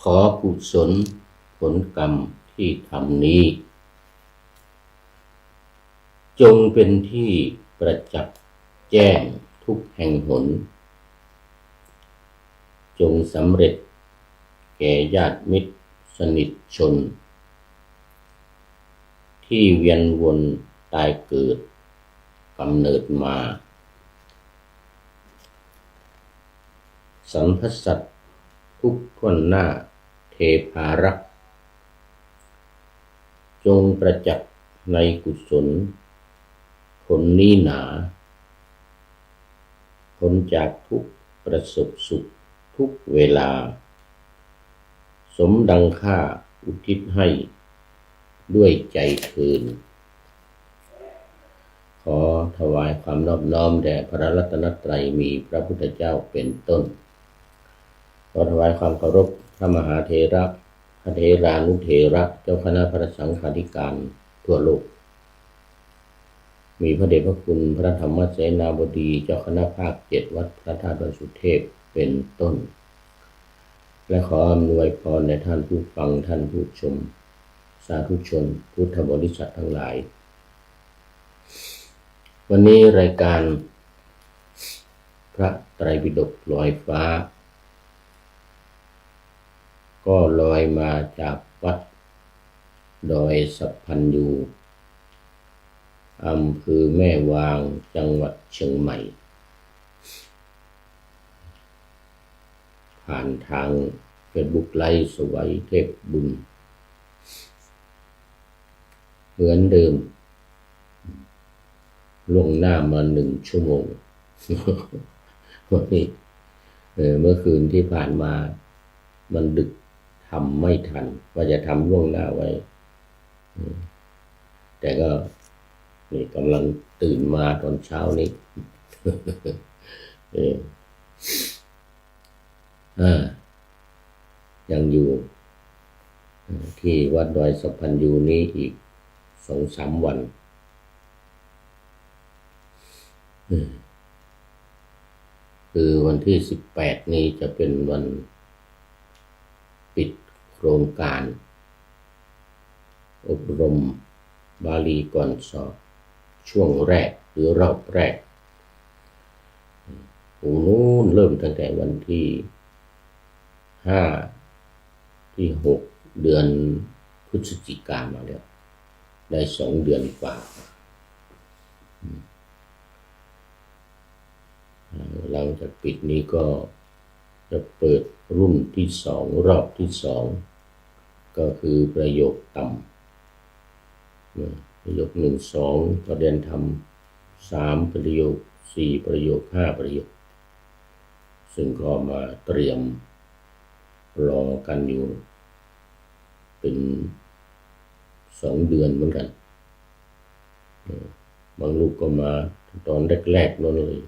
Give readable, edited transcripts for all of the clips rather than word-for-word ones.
ขอกุศลผลกรรมที่ทำนี้จงเป็นที่ประจักษ์แจ้งทุกแห่งหนจงสำเร็จแก่ญาติมิตรสนิทชนที่เวียนวนตายเกิดกำเนิดมาสรรพสัตว์ทุกท่วนหน้าเทพารักษ์จงประจักษ์ในกุศลผลนี้หนาพ้นจากทุกข์ประสบสุขทุกเวลาสมดังค่าอุทิศให้ด้วยใจคืนขอถวายความนอบน้อมแด่พระรัตนตรัยมีพระพุทธเจ้าเป็นต้นขอถวายความเคารพพระมหาเถระพระเถรานุเถระเจ้าคณะพระสังฆาธิการทั่วโลกมีพระเดชพระคุณพระธรรมเสนาบดีเจ้าคณะภาค7วัดพระธาตุดอยสุเทพเป็นต้นและขออำนวยพรในท่านผู้ฟังท่านผู้ชมสาธุชนพุทธบริษัททั้งหลายวันนี้รายการพระไตรปิฎกลอยฟ้าก็ลอยมาจากวัดดอยสัพพัญญูอำเภอแม่วางจังหวัดเชียงใหม่ผ่านทางเฟซบุ๊กไลฟ์สวัยเทพบุญเหมือนเดิมล่วงหน้ามา1 ชั่วโมงวันนี้เมื่อคืนที่ผ่านมามันดึกทำไม่ทันว่าจะทำล่วงหน้าไว้แต่ก็นี่กำลังตื่นมาตอนเช้านี้ยังอยู่ที่วัดดอยสัพพัญญูนี้อีก2-3 วันคือวันที่18นี้จะเป็นวันปิดโครงการอบรมบาลีก่อนสอบช่วงแรกหรือรอบแรกนู้นเริ่มตั้งแต่วันที่5ที่6เดือนพฤศจิกายนมาแล้วได้2 เดือนกว่าหลังจากปิดนี้ก็จะเปิดรุ่นที่2รอบที่2ก็คือประโยคต่ำประโยค1 2ก็เรียนทำ3ประโยค4ประโยค5ประโยคซึ่งก็มาเตรียมรอกันอยู่เป็น2 เดือนเหมือนกันบางลูกก็มาตอนแรกๆนั่นเลย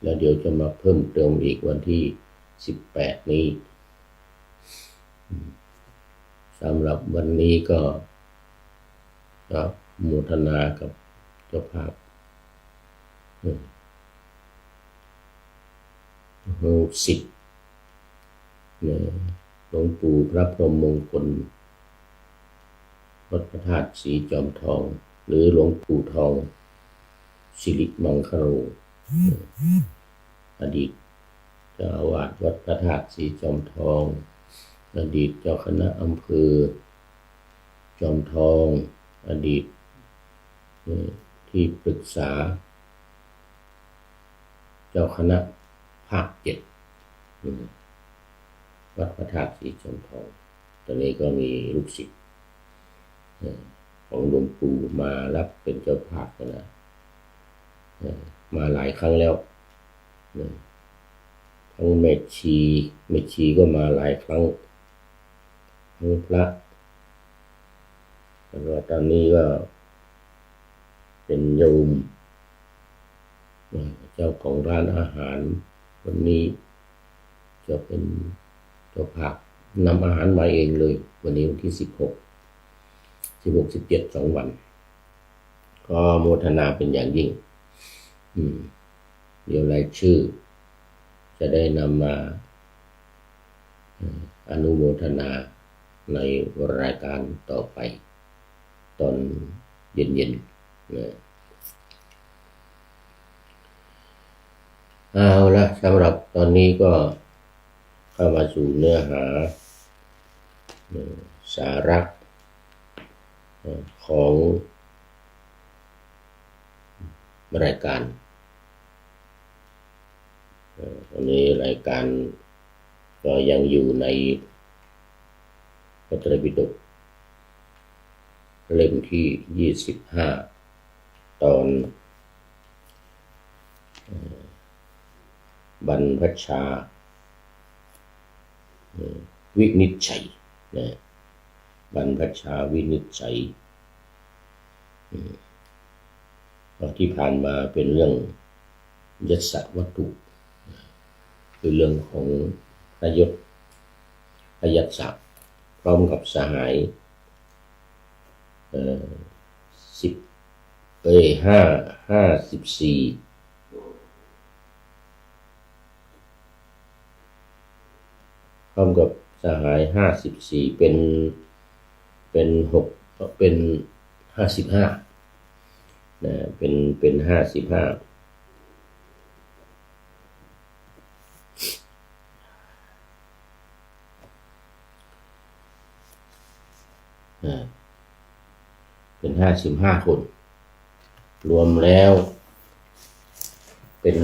แล้วเดี๋ยวจะมาเพิ่มเติมอีกวันที่18นี้สำหรับวันนี้ก็โมทนากับเจ้าภาพศิษย์หลวงปู่พระพรหมมงคลวัดพระธาตุสีจอมทองหรือหลวงปู่ทองสิริมังคโรอดีตเจ้าอาวาสวัดพระธาตุสีจอมทองอดีตเจ้าคณะอำเภอจอมทองอดีตที่ปรึกษาเจ้าคณะภาค7วัดพระธาตุสีจอมทองตอนนี้ก็มีลูกศิษย์ของหลวงปู่มารับเป็นเจ้าภาพนะมาหลายครั้งแล้วทั้งแม่ชีก็มาหลายครั้งทั้งพระแล้วก็ตอนนี้ก็เป็นโยมเจ้าของร้านอาหารวันนี้จะเป็นเจ้าภาพนำอาหารมาเองเลยวันนี้วันที่16-17 2 วันก็โมทนาเป็นอย่างยิ่งเดี๋ยวรายชื่อจะได้นำมา อนุโมทนาในรายการต่อไปตอนเย็นๆนะเอาละสำหรับตอนนี้ก็เข้ามาสู่เนื้อหาสาระของรายการวันนี้รายการก็ยังอยู่ในพระไตรปิฎกเล่มที่25ตอนบรรพชาวินิจฉัยนะบรรพชาวินิจฉัยที่ผ่านมาเป็นเรื่องยศวัตถุคือเรื่องของพระยศพระยศศักดิ์พร้อมกับสหาย54พร้อมกับสหาย54เป็น55นะเป็น55เป็น55คนรวมแล้วเป็น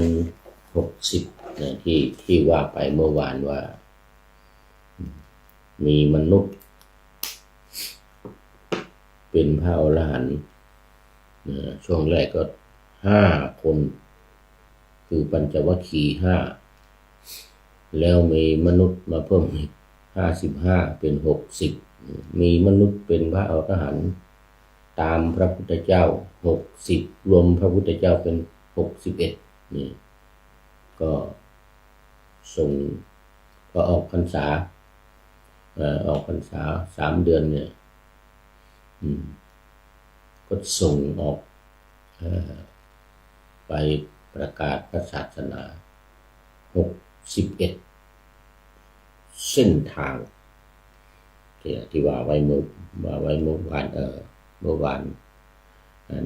60นะที่ว่าไปเมื่อวานว่ามีมนุษย์เป็นพระอรหันต์ช่วงแรกก็5คนคือปัญจวัคคีย์5แล้วมีมนุษย์มาเพิ่มอีก55เป็น60มีมนุษย์เป็นพระอรหันต์ตามพระพุทธเจ้า60รวมพระพุทธเจ้าเป็น61นี่ก็ส่งก็ออกพรรษา3 เดือนเนี่ยก็ส่งออกไปประกาศพระศาสนา61เส้นทางที่ว่าไว้เมื่อวานเมื่อวาน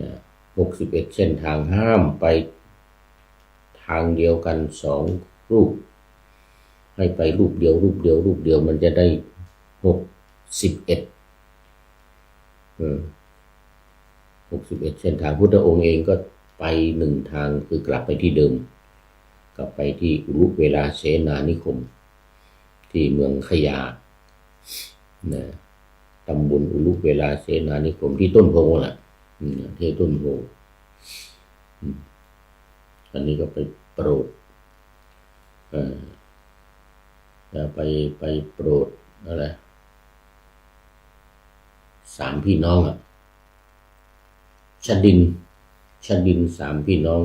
นะ61เส้นทางห้ามไปทางเดียวกัน2รูปให้ไปรูปเดียวมันจะได้61 61เส้นทางพุทธองค์เองก็ไป1ทางคือกลับไปที่เดิมกลับไปที่อุรุเวลาเสนานิคมที่เมืองขยานะตำบลอุรุเวลาเสนานิคมที่ต้นโพน่ะที่ต้นโพอันนี้ก็ไปโปรดไปโปรดอะไร3 พี่น้องชดิน3 พี่น้อง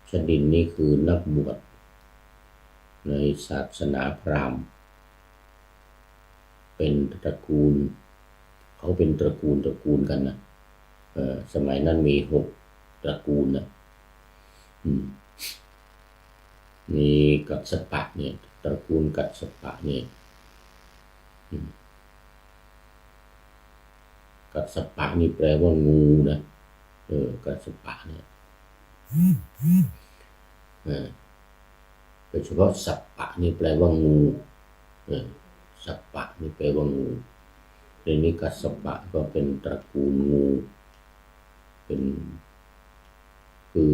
ชดินนี่คือนักบวชในศาสนาพราหมณ์เป็นตระกูลเขาเป็นตระกูลกันนะสมัยนั้นมี6 ตระกูลนะมีกัสสปะเนี่ยตระกูลกัสสปะเนี่ยกัสสปะนี่แปลว่างูนะกัสสปะเนี่ยโดยเฉพาะสัปปะนี่แปลว่างูสัปปะนี่แปลว่างูในนี้กัสสปะก็เป็นตระกูลงูเป็นคือ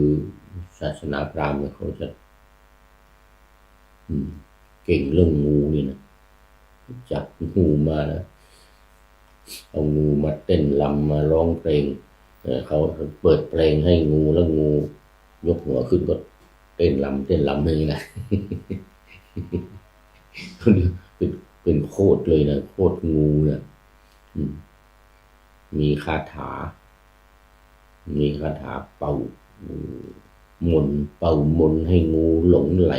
ศาสนาพราหมณ์เนี่ยเขาจะเก่งเรื่องงูนี่นะจับงูมานะเอางูมาเต้นรำมาร้องเพลงเขาเปิดเพลงให้งูแล้วงูยกหัวขึ้นก็เต้นรำนี่นะ เป็นโคตรเลยนะโคตรงูนะมีคาถาเป่ามนต์ให้งูหลงไหล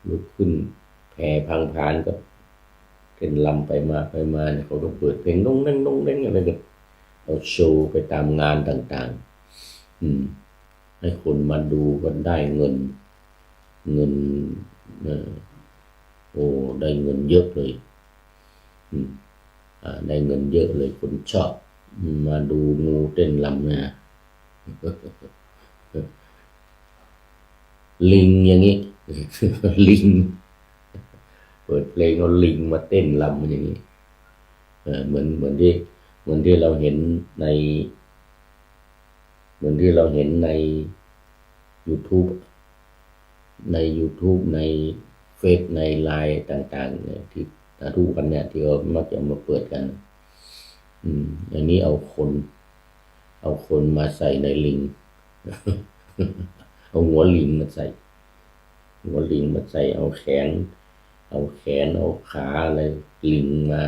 ลุกขึ้นแผ่พังพานก็เป็นลำไปมาเนี่ยเขาก็เปิดเพลงน้องนั่งอะไรก็เอาโชว์ไปตามงานต่างๆให้คนมาดูก็ได้เงิน เงินโอ้ได้เงินเยอะเลยได้เงินเยอะเลยคนชอบมาดูงูเต้นรำนะลิงอย่างนี้ลิงเปิดเพลงเอาลิงมาเต้นรำอย่างนี้เหมือนที่เราเห็นในYouTube ในเฟซในไลน์ต่างๆเนี่ยที่ทุกวันเนี่ยที่เรามักจะมาเปิดกันอย่างนี้เอาคนมาใส่ในลิงเอาหัวลิงมาใส่เอาแขนเอาขาอะไรลิงมา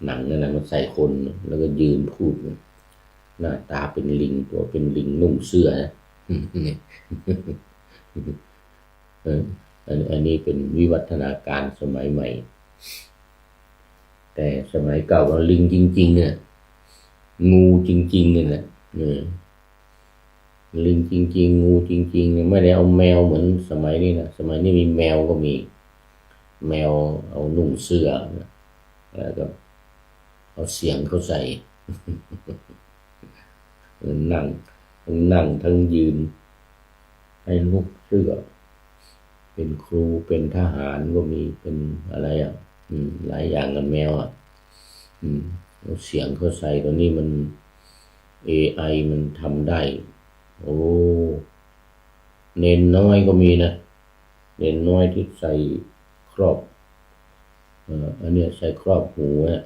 หนังนั่นแหละมาใส่คนแล้วก็ยืนพูดหน้าตาเป็นลิงตัวเป็นลิงนุ่งเสื้อนะอันนี้เป็นวิวัฒนาการสมัยใหม่แต่สมัยเก่าลิงจริงๆเนี่ยงูจริงๆเนี่ยแหละลิงจริงๆงูจริงๆไม่ได้เอาแมวเหมือนสมัยนี้นะสมัยนี้มีแมวก็มีแมวเอานุ่งเสื้อแล้วก็เอาเสียงเขาใส่นั่งทั้งยืนให้ลูกเสื้อเป็นครูเป็นทหารก็มีเป็นอะไรหลายอย่างกับแมวเอาเสียงเขาใส่ตัวนี้มัน AI มันทำได้โอ้เนนน้อยก็มีนะเนนน้อยที่ใส่ครอบอันเนี้ยใส่ครอบหูเนี่ย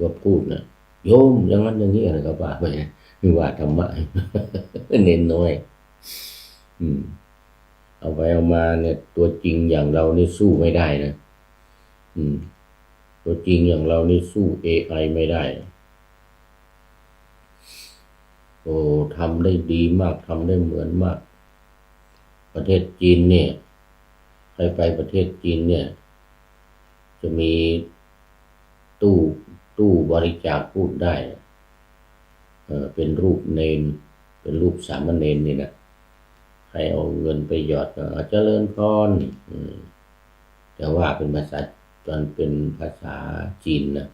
ก็พูดนะโยมอย่างนั้นอย่างนี้อะไรก็ว่าไปไม่ว่าธรรมะเนนน้อยเอาไปเอามาเนี่ยตัวจริงอย่างเรานี่สู้ไม่ได้นะตัวจริงอย่างเรานี่สู้ AI ไม่ได้โอ้ทำได้ดีมากทำได้เหมือนมากประเทศจีนเนี่ยใครไปประเทศจีนเนี่ยจะมีตู้บริจาคพูดได้เป็นรูปเนนเป็นรูปสามเณรนี่นะใครเอาเงินไปหยอดเจริญพรแต่ว่าเป็นภาษาตอนเป็นภาษาจีนนะ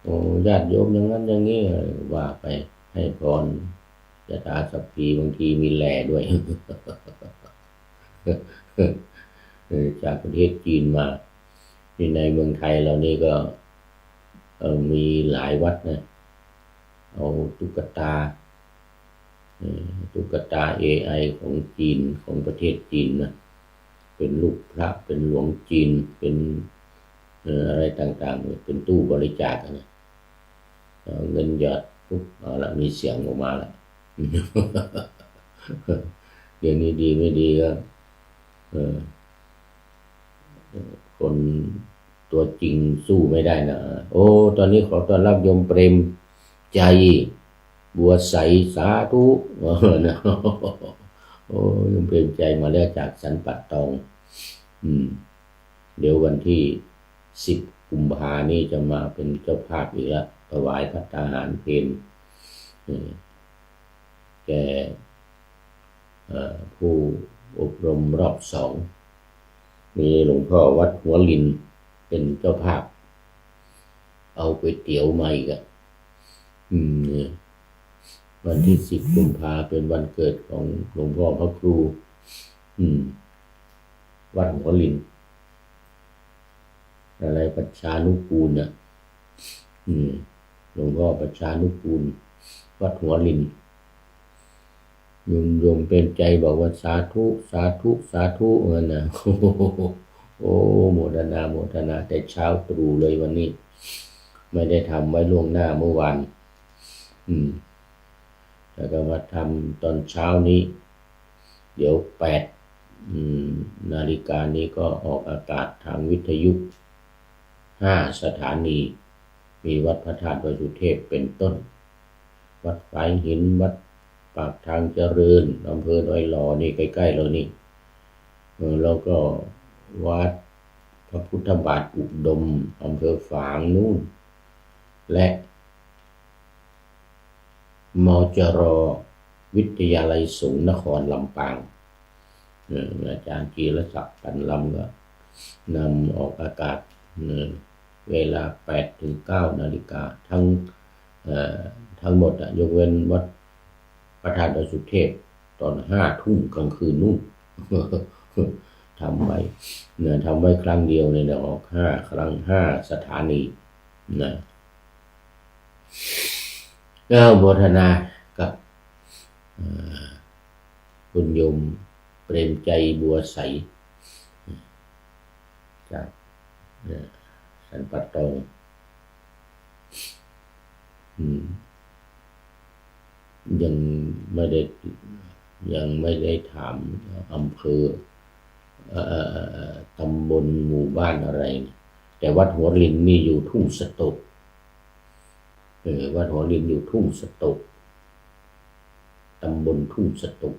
โอ้ญาติโยมอย่างนั้นอย่างนี้ว่าไปให้พรยถาสัพพีบางทีมีแลด้วยจากประเทศจีนมาที่ในเมืองไทยเรานี่ก็มีหลายวัดนะเอาตุ๊กตาAI ของจีนของประเทศจีนนะเป็นรูปพระเป็นหลวงจีนเป็นอะไรต่างๆเป็นตู้บริจาคนะเงินหยอดปุ๊บเอาละมีเสียงออกมาละเดี๋ยวนี้ดีไม่ดีก็คนตัวจริงสู้ไม่ได้นะโอ้ตอนนี้ขอต้อนรับโยมเปรมใจบัวใสสาธุนะโอ้โยมเปรมใจมาแล้วจากสันปัตตองเดี๋ยววันที่10 กุมภานี่จะมาเป็นเจ้าภาพอีกแล้วถวายภัตตาหารเพลแก่ผู้อบรมรอบ2มีหลวงพ่อวัดหัวลินเป็นเจ้าภาพเอาก๋วยเตี๋ยวมาอีกวันที่10 กุมภาเป็นวันเกิดของหลวงพ่อพระครูวัดหัวลินอะไรปัจฉานุกูลน่ะหลวงพ่อปัจฉานุกูลวัดหัวลินโยมเป็นใจบอกว่าสาธุสาธุสาธุนะโอ้โมทนาแต่เช้าตรู่เลยวันนี้ไม่ได้ทำไว้ล่วงหน้าเมื่อวานแล้วก็มาทำตอนเช้านี้เดี๋ยว8 นาฬิกานี้ก็ออกอากาศทางวิทยุ5 สถานีมีวัดพระธาตุดอยสุเทพเป็นต้นวัดฝายหินวัดปากทางเจริญอำเภอดอยหล่อนี่ใกล้ๆเรานี่แล้วก็วัดพระพุทธบาทอุดมอำเภอฝางนู่นและมจร.วิทยาลัยสงฆ์นครลำปาง อาจารย์จีรศักดิ์กันลำก็นำออกอากาศเวลา8 ถึง 9 นาฬิกาทั้งหมดยกเว้นวัดพระธาตุดอยสุเทพตอน5 ทุ่มกลางคืนนู่น ทำไว้ทำไว้ครั้งเดียวในออก5 ครั้ง 5 สถานีนะก็โมทนากับคุณโยมเปรมใจบัวใสจากสันปะตองยังไม่ได้ถามอำเภอตำบลหมู่บ้านอะไรแต่วัดหัวลินมีอยู่ทุ่งสตกวัดหัวลินอยู่ทุ่งสตกตำบลทุ่งสตก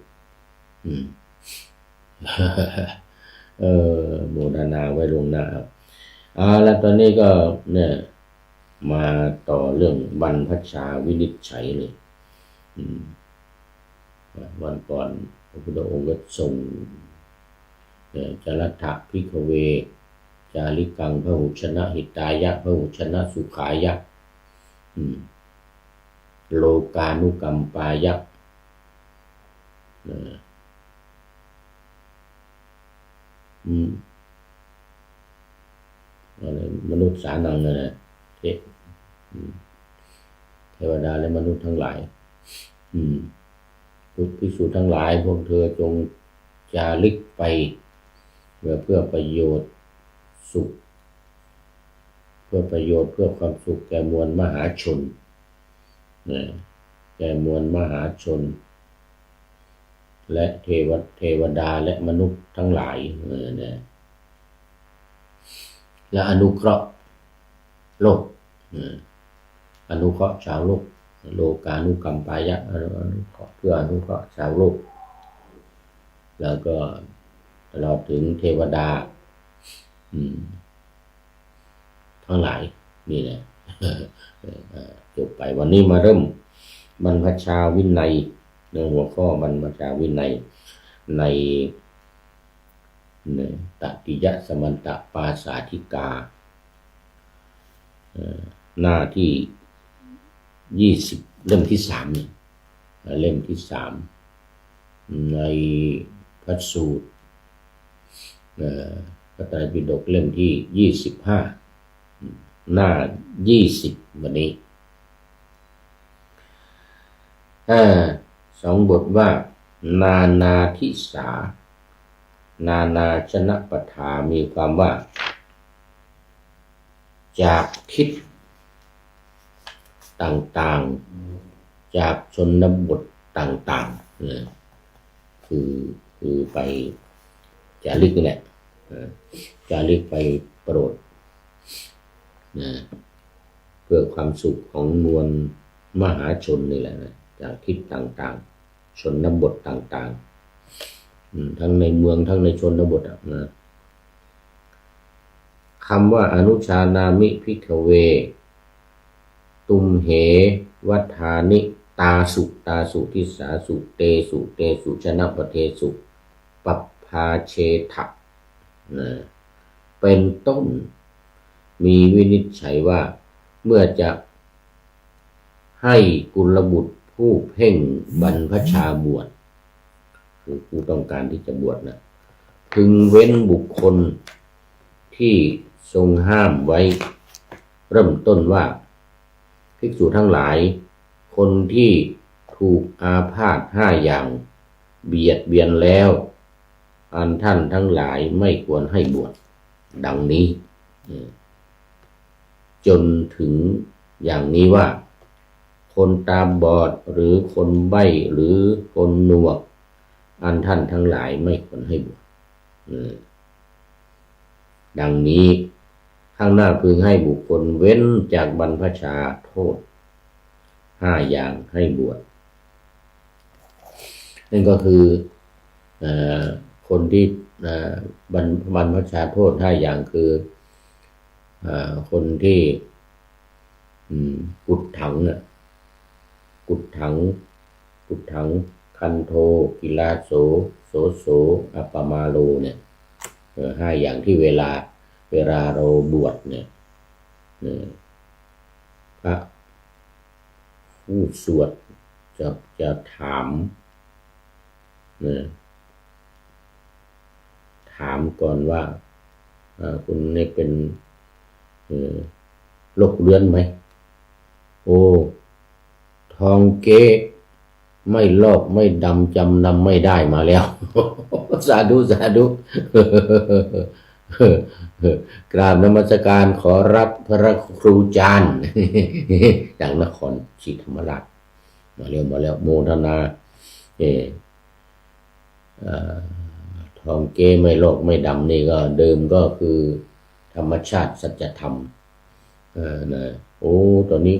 โมทนาไว้ลงหน้าครับแล้วตอนนี้ก็เนี่ยมาต่อเรื่องบรรพชาวินิจฉัยเลยวันก่อนพระพุทธองค์ก็ทรงจรัตถะภิกขเวจาริกังพหุชนะหิตายะพหุชนะสุขายะโลกานุกัมปายะมนุษย์สานังนะเทวดาและมนุษย์ทั้งหลายทุกภิกษุทั้งหลายพวกเธอจงจาริกไปเพื่อประโยชน์สุขเพื่อประโยชน์เพื่อความสุขแก่มวลมหาชนแก่มวลมหาชนและเทวดาและมนุษย์ทั้งหลายและอนุเคราะห์โลกอนุเคราะห์ชาวโลกโลกานุกัมปายะเพื่ออนุเคราะห์ชาวโลกแล้วก็ตลอดถึงเทวดาทั้งหลายนี่แหละจบไปวันนี้มาเริ่มบรรพชาวินัยในหัวข้อบรรพชาวินัยในตติยสมันตปาสาธิกาหน้าที่20เล่มที่3เล่มที่3ในพระสูตรพระไตรปิฎกเล่มที่25หน้า20วันนี้2 บทว่านานาทิสานานาชนะปทามีความว่าจากทิศต่างๆจากชนบทต่างๆคือไปจาริกนี่แหละจาริกไปโปรดเพื่อความสุขของมวลมหาชนนี่แหละจากทิศต่างๆชนบทต่างๆทั้งในเมืองทั้งในชนบทคำว่าอนุชานามิภิกขเวตุมเหวัฏฐานิตาสุทิสาสุเตสุชนะปเทสุปัปภาเชทะเป็นต้นมีวินิจฉัยว่าเมื่อจะให้กุลบุตรผู้เพ่งบรรพชาบวชคือผู้ต้องการที่จะบวชพึงเว้นบุคคลที่ทรงห้ามไว้เริ่มต้นว่าภิกษุทั้งหลายคนที่ถูกอาพาธ5 อย่างเบียดเบียนแล้วอันท่านทั้งหลายไม่ควรให้บวชดังนี้จนถึงอย่างนี้ว่าคนตาบอดหรือคนใบ้หรือคนหนวกอันท่านทั้งหลายไม่ควรให้บวชดังนี้ข้างหน้าพึงให้บุคคลเว้นจากบรรพชาโทษ5 อย่างให้บวชนั่นก็คือคนที่บรรพชาโทษ5 อย่างคือคนที่กุดถังขั คันโทกิลาโสโสโสอัปปมาโลเนี่ยห้าอย่างที่เวลาเราบวชเนี่ยพระผู้สวดจะถามก่อนว่าคุณนี่เป็นโรคเรื้อนไหมโอ้ทองเก๊ไม่ลอกไม่ดำจำนำไม่ได้มาแล้ว สาธุสาธุ กราบนมัสการขอรับพระครูจารย์ จากนครศรีธรรมราชมาแล้วโมทนาทองเก้ไม่ลอกไม่ดำนี่ก็เดิมก็คือธรรมชาติสัจธรรมนะโอ้ตอนนี้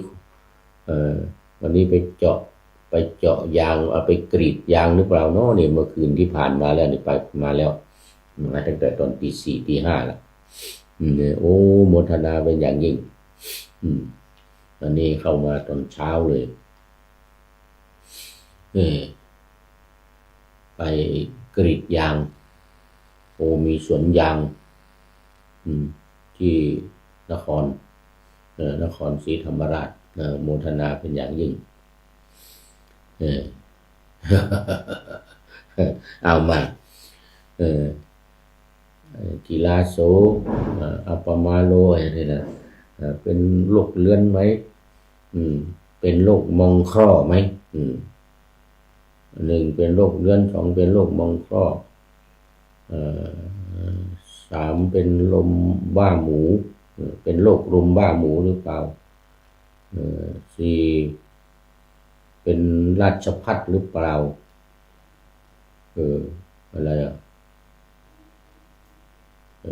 วันนี้ไปเจาะยางเอาไปกรีดยางหรือเปล่าเนาะเนี่ยเมื่อคืนที่ผ่านมาแล้วนี่ไปมาแล้วมาตั้งแต่ตอนตี 4 ตี 5แล้วโอ้โมทนาเป็นอย่างยิ่งตอนนี้เข้ามาตอนเช้าเลยไปกรีดยางโอ้มีสวนยางที่นครศรีธรรมราชโมทนาเป็นอย่างยิ่งเอาใหม่กีฬาโสอัปปมาโลอะไรนะเป็นโรคเลื้อนไหมเป็นโรคมองคร่อไหม1เป็นโรคเลื้อน2เป็นโรคมองคร่อ3เป็นลมบ้าหมูเป็นโรคลมบ้าหมูหรือเปล่า4เป็นราชภัฏหรือเปล่าอะไร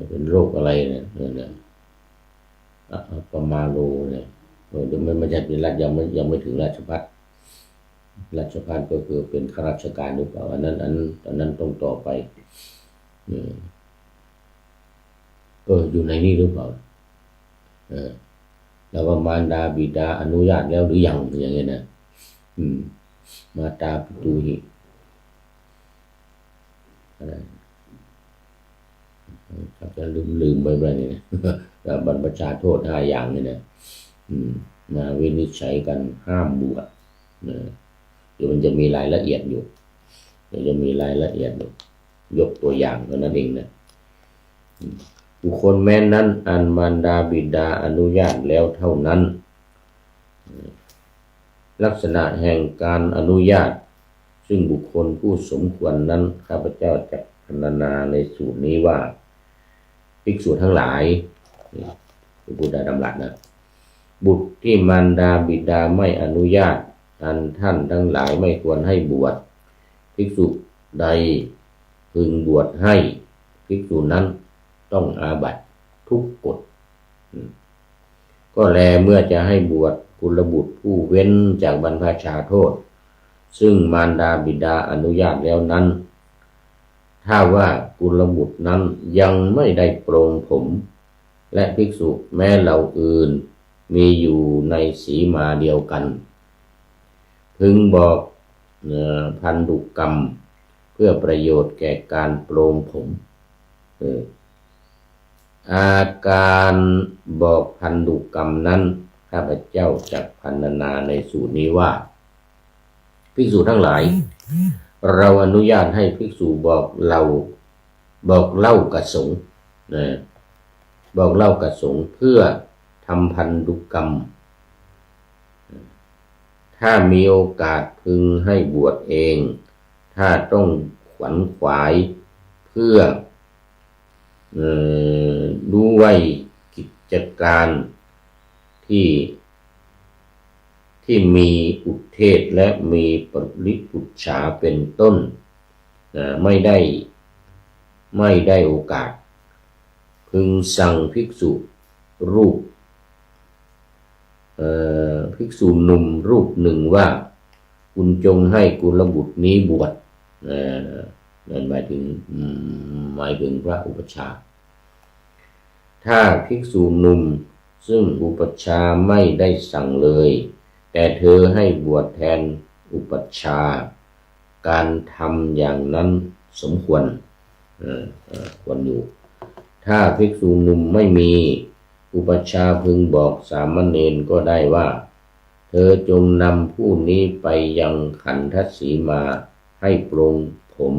เป็นโรคอะไรเนี่ยประมาโลเนี่ยเดี๋ยวมันจะเป็นยังไม่ถึงราชภัฏก็คือเป็นข้าราชการหรือเปล่าอันนั้นต้องต่อไปอยู่ในนี้หรือเปล่าแล้วว่ามารดาบิดาอนุญาตแล้วหรือยังอย่างเงี้ยนะมาตาปิตูหิจะลืมไปนี่นะบรรพชาโทษ5อย่างนี่นะมาวินิจฉัยกันห้ามบวชเดี๋ยวมันจะมีรายละเอียดอยู่ยกตัวอย่างเท่านั้นเองนะบุคคลแม้นั้นอันมารดาบิดาอนุญาตแล้วเท่านั้นลักษณะแห่งการอนุญาตซึ่งบุคคลผู้สมควรนั้นข้าพเจ้าจะพรรณนาในสูตรนี้ว่าภิกษุทั้งหลายนี่พุทธดำรัสนะบุตรที่มารดาบิดาไม่อนุญาตอันท่านทั้งหลายไม่ควรให้บวชภิกษุใดพึงบวชให้ภิกษุนั้นต้องอาบัติทุกกฎก็แลเมื่อจะให้บวชกุลบุตรผู้เว้นจากบรรพชาโทษซึ่งมารดาบิดาอนุญาตแล้วนั้นถ้าว่ากุลบุตรนั้นยังไม่ได้โปรงผมและภิกษุแม้เหล่าอื่นมีอยู่ในสีมาเดียวกันพึงบอกพันธุกรรมเพื่อประโยชน์แก่การโปรงผมอาการบอกพันธุกรรมนั้นข้าพเจ้าจะพรรณนาในสูตรนี้ว่าภิกษุทั้งหลายเราอนุญาตให้ภิกษุบอกเล่ากับสงฆ์บอกเล่ากับสงฆ์เพื่อทำพันธุกรรมถ้ามีโอกาสพึงให้บวชเองถ้าต้องขวนขวายเพื่อรู้ไว้กิจการที่มีอุเทศและมีปริปุจฉาเป็นต้นไม่ได้โอกาสพึงสั่งภิกษุหนุ่มรูปหนึ่งว่าคุณจงให้กุลบุตรนี้บวชนั่นหมายถึงพระอุปัชฌาย์ถ้าภิกษุหนุ่มซึ่งอุปัชฌาย์ไม่ได้สั่งเลยแต่เธอให้บวชแทนอุปัชฌาย์ การทำอย่างนั้นสมควรควรอยู่ถ้าภิกษุหนุ่มไม่มีอุปัชฌาย์พึงบอกสามเณรก็ได้ว่าเธอจงนำผู้นี้ไปยังขันธสีมาให้ปรงผม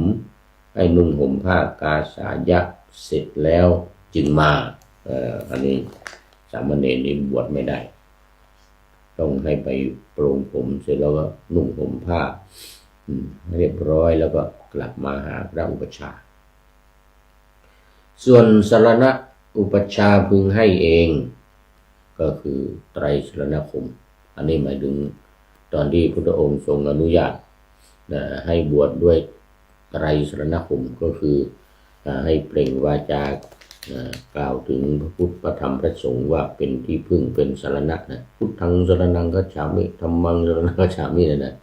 ให้นุ่งห่มผ้ากาสายะเสร็จแล้วจึงมาอันนี้สามเณรนี่บวชไม่ได้ต้องให้ไปปรงผมเสร็จแล้วก็นุ่งห่มผ้าเรียบร้อยแล้วก็กลับมาหาพระอุปัชฌาย์ส่วนสรณะอุปัชฌาย์พึงให้เองก็คือไตรสรณคมอันนี้หมายถึงตอนที่พระพุทธองค์ทรงอนุญาตให้บวชด้วยไตรสรณคมก็คือให้เปล่งวาจากล่าวถึงพระพุทธพระธรรมพระสงฆ์ว่าเป็นที่พึ่งเป็นสรณะนะพุทธังสรณังคัจฉามิธัมมังสรณังคัจฉามินะ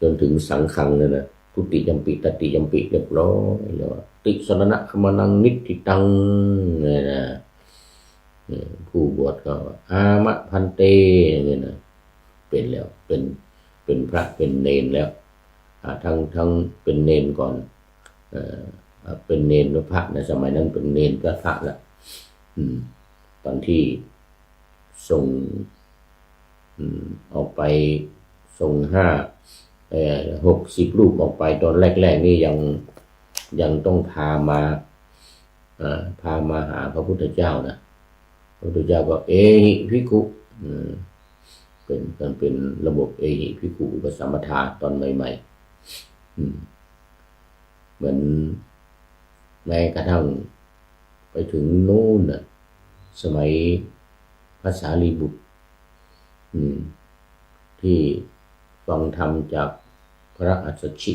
จนถึงสังฆังนะทุติยัมปิตติยัมปิเรียบร้อยแล้วติสรณะขมานังนิทิตังเนี่ยนะผู้บวชก็อามะพันเตเนี่ยนะเป็นแล้วเป็นพระเป็นเณรแล้วทั้งเป็นเณรก่อนเป็นเณรพระในสมัยนั้นเป็นเณรพระละตอนที่ส่งออกไปส่ง60 รูปออกไปตอนแรกๆนี่ยังต้องพามาหาพระพุทธเจ้านะพระพุทธเจ้าก็เอหิภิกขุเป็นระบบเอหิภิกขุอุปสัมปทาตอนใหม่ๆเหมือนแม้กระทั่งไปถึงโน้นสมัยพระสารีบุตรที่ฟังธรรมจากพระอัสสชิ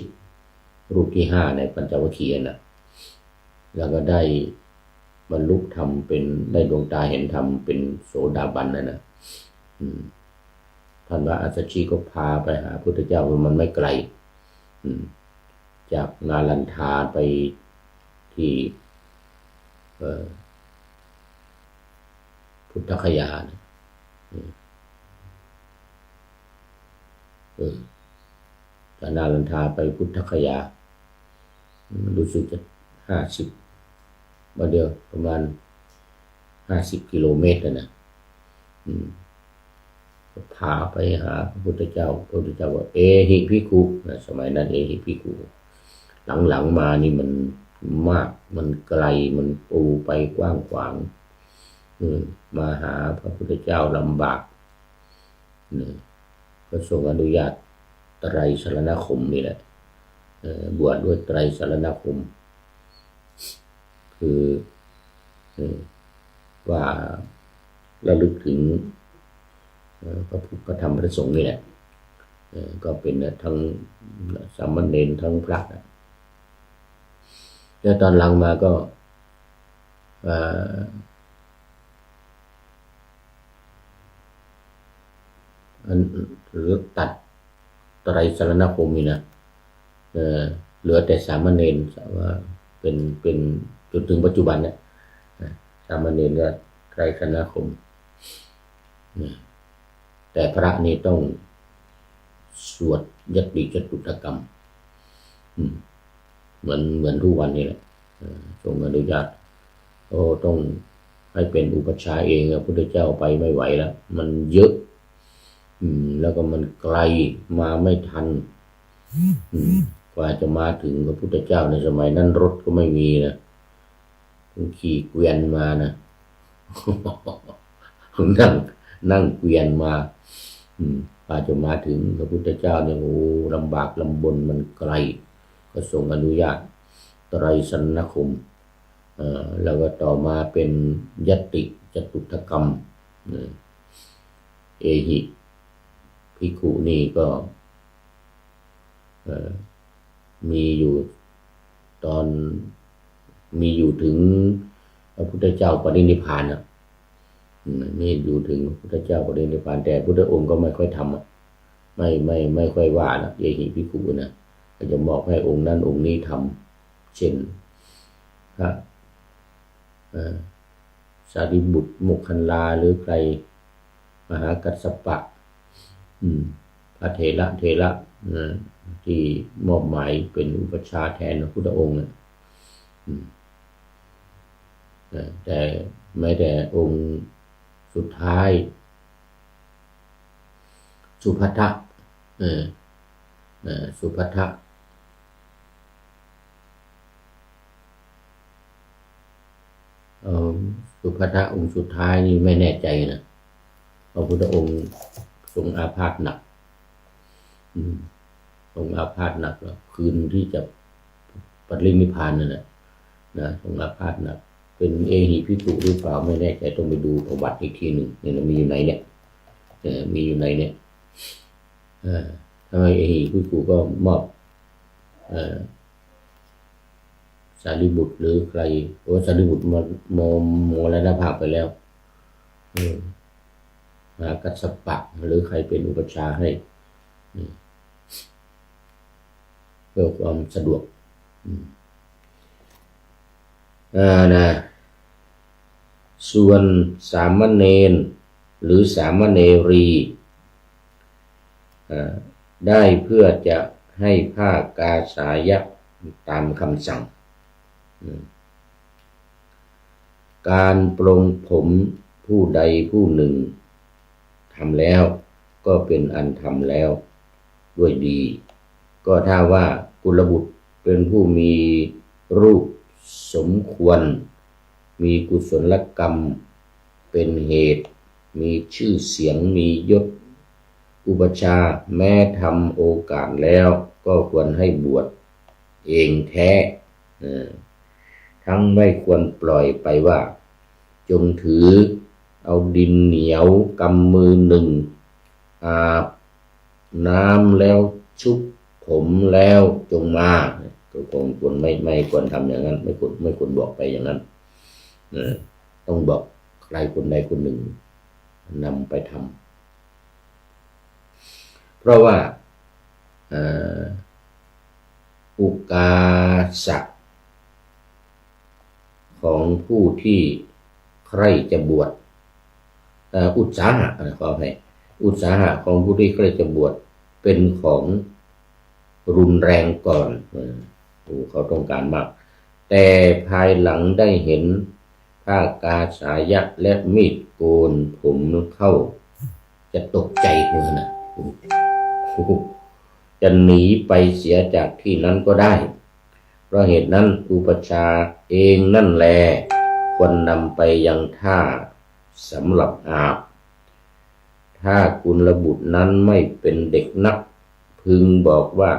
รูปที่5ในปัญจวัคคีย์น่ะแล้วก็ได้บรรลุธรรมเป็นได้ดวงตาเห็นธรรมเป็นโสดาบันนะท่านพระอัสสชิก็พาไปหาพระพุทธเจ้ามันไม่ไกลจากนาลันทาไปที่พุทธคยาจากนาลันทาไปพุทธคยารู้สึกจะ50มาเดียวประมาณ50 กิโลเมตรนะพาไปหาพระพุทธเจ้าพระพุทธเจ้าว่าเอหิภิกขุสมัยนั้นเอหิภิกขุหลังๆมานี่มันมากมันไกลมันปูไปกว้างขวางมาหาพระพุทธเจ้าลำบากก็ทรงอนุญาตไตรสรณคมนี่แหละบวชด้วยไตรสรณคมคือว่าระลึกถึงพระพุทธพระธรรมพระสงฆ์นี่แหละก็เป็นทั้งสามเณรทั้งพระแล้วตอนหลังมาก็หรือตัดไตรสรณคมนี่นะเหลือแต่สามเณรว่าเป็นจนถึงปัจจุบันเนี่ยสามเณรก็ไตรสรณคมแต่พระนี่ต้องสวดยติจตุตกรรมเหมือนทุกวันนี้แหละทรงอนุญาตต้องให้เป็นอุปัชฌาย์เองพระพุทธเจ้าไปไม่ไหวแล้วมันเยอะแล้วก็มันไกลมาไม่ทันกว่าจะมาถึงพระพุทธเจ้าในสมัยนั้นรถก็ไม่มีนะต้องขี่เกวียนมานะนั่งเกวียนมากว่าจะมาถึงพระพุทธเจ้าเนี่ยโอ้ลำบากลำบนมันไกลก็ทรงอนุญาตไตรสรณคมแล้วก็ต่อมาเป็นยติจตุตกรรมเอหิภิกขุนี่ก็มีอยู่ถึงพระพุทธเจ้าปรินิพพานนี่อยู่ถึงพระพุทธเจ้าปรินิพพานแต่พุทธองค์ก็ไม่ค่อยทำไม่ค่อยว่านะเอหิภิกขุนะก็จะบอกให้องค์นั้นองค์นี้ทำเช่นพระสารีบุตรโมคคัลลาหรือใครมหากัสสปะพระเถระ นะที่มอบหมายเป็นอุปัชฌาย์แทนพระพุทธองค์นะแต่แม้แต่องค์สุดท้ายสุภัททะสุภัททะสุภัททะองค์สุดท้ายนี่ไม่แน่ใจนะพระพุทธองค์ทรงอาพาธหนักทรงอาพาธหนักแล้วคืนที่จะปรินิพพานนั่นแหละนะทรงอาพาธหนักเป็นเอหิภิกขุหรือเปล่าไม่แน่ใจต้องไปดูประวัติอีกทีหนึ่งเนี่ยมีอยู่ไหนเนี่ยมีอยู่ไหนเนี่ยทำไมเอหิภิกขุก็มอบสารีบุตรหรือใครสารีบุตรมรณภาพไปแล้วกัสสปะหรือใครเป็นอุปัชฌาย์ให้เพื่อความสะดวกนะส่วนสามเณรหรือสามเณรีได้เพื่อจะให้ผ้ากาสายะตามคำสั่งการปลงผมผู้ใดผู้หนึ่งทำแล้วก็เป็นอันทำแล้วด้วยดีก็ถ้าว่ากุลบุตรเป็นผู้มีรูปสมควรมีกุศลกรรมเป็นเหตุมีชื่อเสียงมียศอุปัชฌาย์แม้ทำโอกาสแล้วก็ควรให้บวชเองแท้ทั้งไม่ควรปล่อยไปว่าจงถือเอาดินเหนียวกำมือหนึ่งอาบน้ำแล้วชุบผมแล้วจงมาก็ควรไม่ควรทำอย่างนั้นไม่ควรบอกไปอย่างนั้นต้องบอกใครคนใดคนหนึ่งนำไปทำเพราะว่าอุกาสะของผู้ที่ใคร่จะบวชอุตสาหะขออภัยอุตสาหะของผู้ที่ใคร่จะบวชเป็นของรุนแรงก่อนเขาต้องการมากแต่ภายหลังได้เห็นผ้ากาสายะและมีดโกนผมเข้าจะตกใจเลยนะจะหนีไปเสียจากที่นั้นก็ได้เพราะเหตุนั้นอุปัชฌาย์เองนั่นแลควรนำไปยังท่าสำหรับอาบถ้ากุลบุตรนั้นไม่เป็นเด็กนักพึงบอกว่า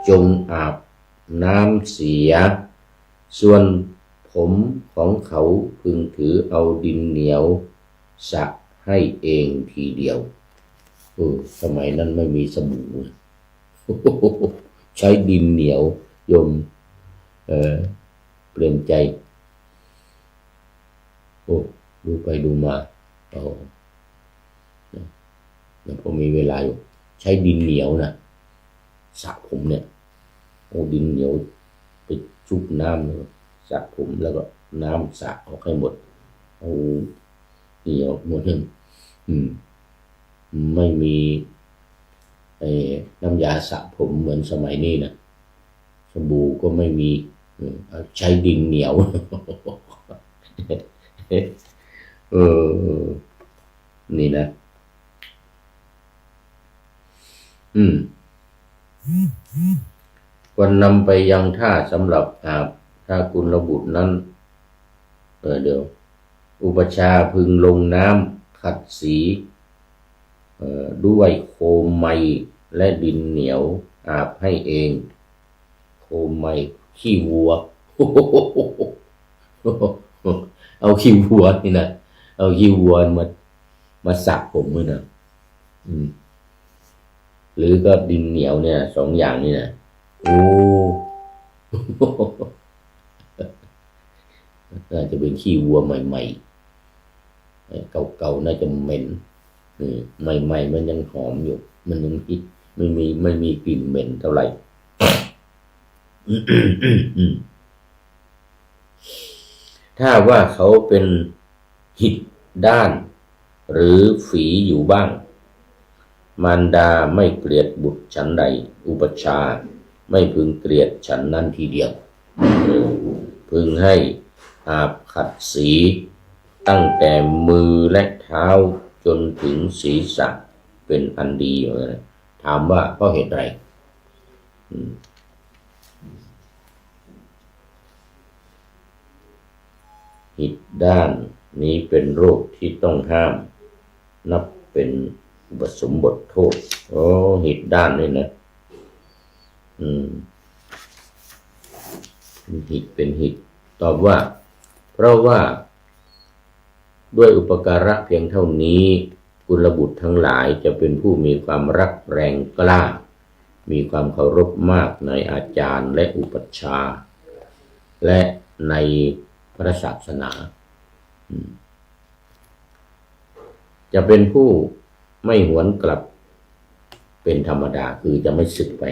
จงอาบน้ำเสียส่วนผมของเขาพึงถือเอาดินเหนียวสระให้เองทีเดียวสมัยนั้นไม่มีสบู่ใช้ดินเหนียวโยมเปลี่ยนใจดูไปดูมาพอมีเวลาอยู่ใช้ดินเหนียวนะสระผมเนี่ยดินเหนียวไปชุบน้ำสระผมแล้วก็น้ำสระออกให้หมดเหนียวหมดเลยไม่มีน้ำยาสระผมเหมือนสมัยนี้นะสบู่ก็ไม่มีใช้ดินเหนียวนี่นะควรนำไปยังท่าสำหรับอาบถ้ากุลบุตรนั้นเดี๋ยวอุปัชฌาย์พึงลงน้ำขัดสีด้วยโคมไมและดินเหนียวอาบให้เองโคมไมขี้วัวเอาขี้วัวนี่นะเอาขี้วัวมาสระผมมือนะหรือก็ดินเหนียวเนี่ยสองอย่างนี่นะน่าจะเป็นขี้วัวใหม่ๆเก่าๆน่าจะเหม็นใหม่ๆมันยังหอมอยู่มันยังไม่มีกลิ่นเหม็นเท่าไหร่ ถ้าว่าเขาเป็นหิดด้านหรือฝีอยู่บ้าง มารดาไม่เกลียดบุตรฉันใดอุปัชฌาย์ไม่พึงเกลียดฉันนั้นทีเดียวพึงให้อาบขัดสีตั้งแต่มือและเท้าจนถึงศีรษะเป็นอันดีถามว่าเพราะเหตุไรหิดด้านนี้เป็นโรคที่ต้องห้ามนับเป็นอุปสมบทโทษหิดด้านนี่นะหิดเป็นหิดตอบว่าเพราะว่าด้วยอุปการะเพียงเท่านี้กุลบุตรทั้งหลายจะเป็นผู้มีความรักแรงกล้ามีความเคารพมากในอาจารย์และอุปัชฌาย์และในพระศาสนาจะเป็นผู้ไม่หวนกลับเป็นธรรมดาคือจะไม่สึกไป